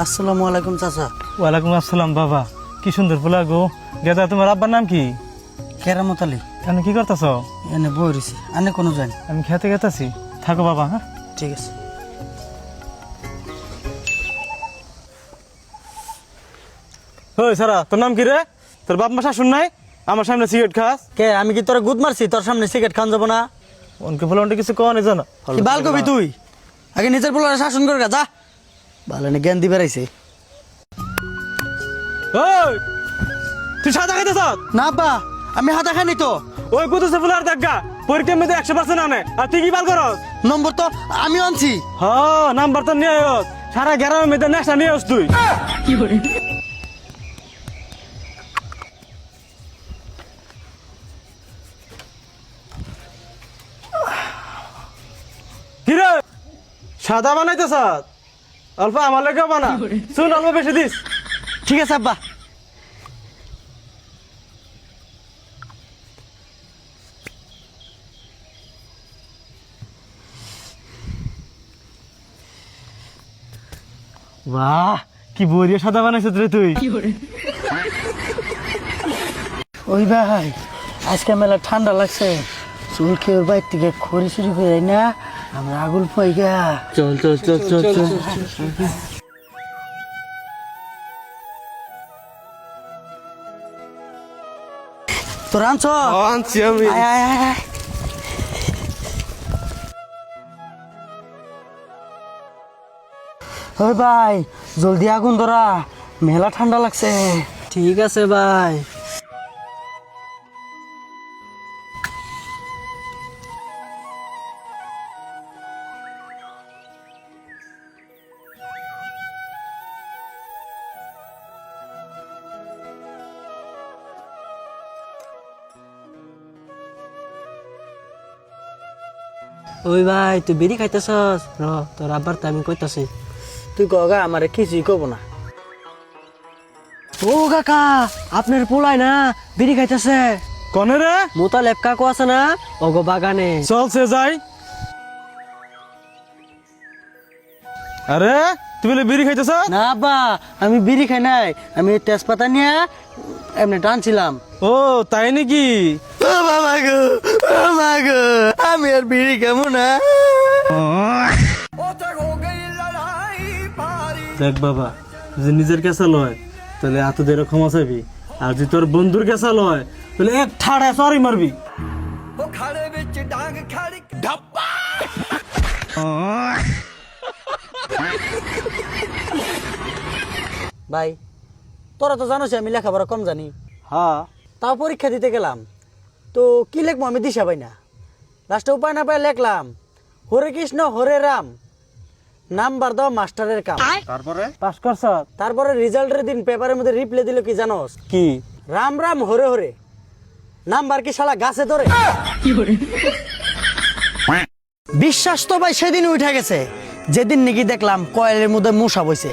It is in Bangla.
আসসালামু আলাইকুম চাচা। ওয়ালাইকুম আসসালাম বাবা, কি সুন্দর পোলা গো। গেদা, তোমার আব্বার নাম কি? কেরামত আলী। এনে কি করতেছ? এনে বই রয়েছি, আনে কোনো যান। আমি খেতে গেতাছি, থাকো বাবা। হ্যাঁ ঠিক আছে। ওই সারা, তোর নাম কি রে? তোর বাপ মা শাশুন নাই, আমার সামনে সিগারেট খাস? কে আমি কি তোরা গুদ মারছি? তোর সামনে সিগারেট খান যাবো না? অনকে বলে অনকে কিছু কওয়া নেই জানা। কি বাল কবি তুই? আগে নিজের পোলারে শাসন করে যা। ভালো না জ্ঞান দিবে রাইছে। ওই তুই সাদা খাইতেছ? না বা আমি হাতা খাইনি তো। ওই কুতুসে ফুলার দেখা পরীক্ষার মধ্যে 100% আনে, আর তুই কি বাল করস? নম্বর তো আমি আনছি। হ্যাঁ, নাম্বার তো নিয়ে আস, সারা গ্রামের মধ্যে নেশা নিয়ে আস তুই। কিরে সাদা বানাইতেছ? অল্প আমার লেগে বানা, শুন অল্প বেশি দিস। ঠিক আছে আব্বা। বাহ, কি বড়িয়া সাদা বানাইছিস রে তুই। ওই ভাই আজকে মেলা ঠান্ডা লাগছে, চুল খেয়ে ওর বাইর থেকে খড়ি চুরি করে না আমরা আগুন পাই গা। চল চল চল চল চল। তোর আনছ? আনছি আমি। আয়, আয়, আয়, আয়। ওই ভাই জলদি আগুন ধরা, মেলা ঠান্ডা লাগছে। ঠিক আছে ভাই। ওই ভাই তুই বিড়ি খাইতেছস? তোর আব্বার তো আমি কইতাছি। তুই কগা আমারে কিছুই কব না। ও কাকা, আপনার পোলাই না বিড়ি খাইতেছে। কনে রে? মোতালেব কাকু আছে না, ওগো বাগানে। চল সে যাই। আরে তুই বলে বিড়ি খাইতেছ? না আব্বা আমি বিড়ি খাই নাই, আমি তেজপাতা নিয়ে এমনি টানছিলাম। ও তাই নাকি? ও বাবা গো, ও মা গো, আমি আর বিড়ি খাবো না। দেখ বাবা, যদি নিজের কেসা লয় তাহলে এত দের ক্ষমা চাইবি, আর যদি তোর বন্ধুর কেসা লয় তাহলে এক ঠাড়া সরি মারবি। ভাই তোরা তো জানোস আমি লেখাপড়া কম জানি, হ্যাঁ, তাও পরীক্ষা দিতে গেলাম তো কি লিখবো আমি দিশা পাই না। লাস্টে উপায় না পাই লিখলাম হরে কৃষ্ণ হরে রাম, নাম্বার দাও মাস্টারের কাম। তারপরে পাস করছ? তারপরে রেজাল্টের দিন পেপারের মধ্যে রিপ্লে দিল কি জানোস? কি? রাম রাম হরে হরে, নাম্বার কি শালা গাছে ধরে? বিশ্বাস তো ভাই সেদিন উঠে গেছে যেদিন নাকি দেখলাম কয়েলের মধ্যে মশা বইছে।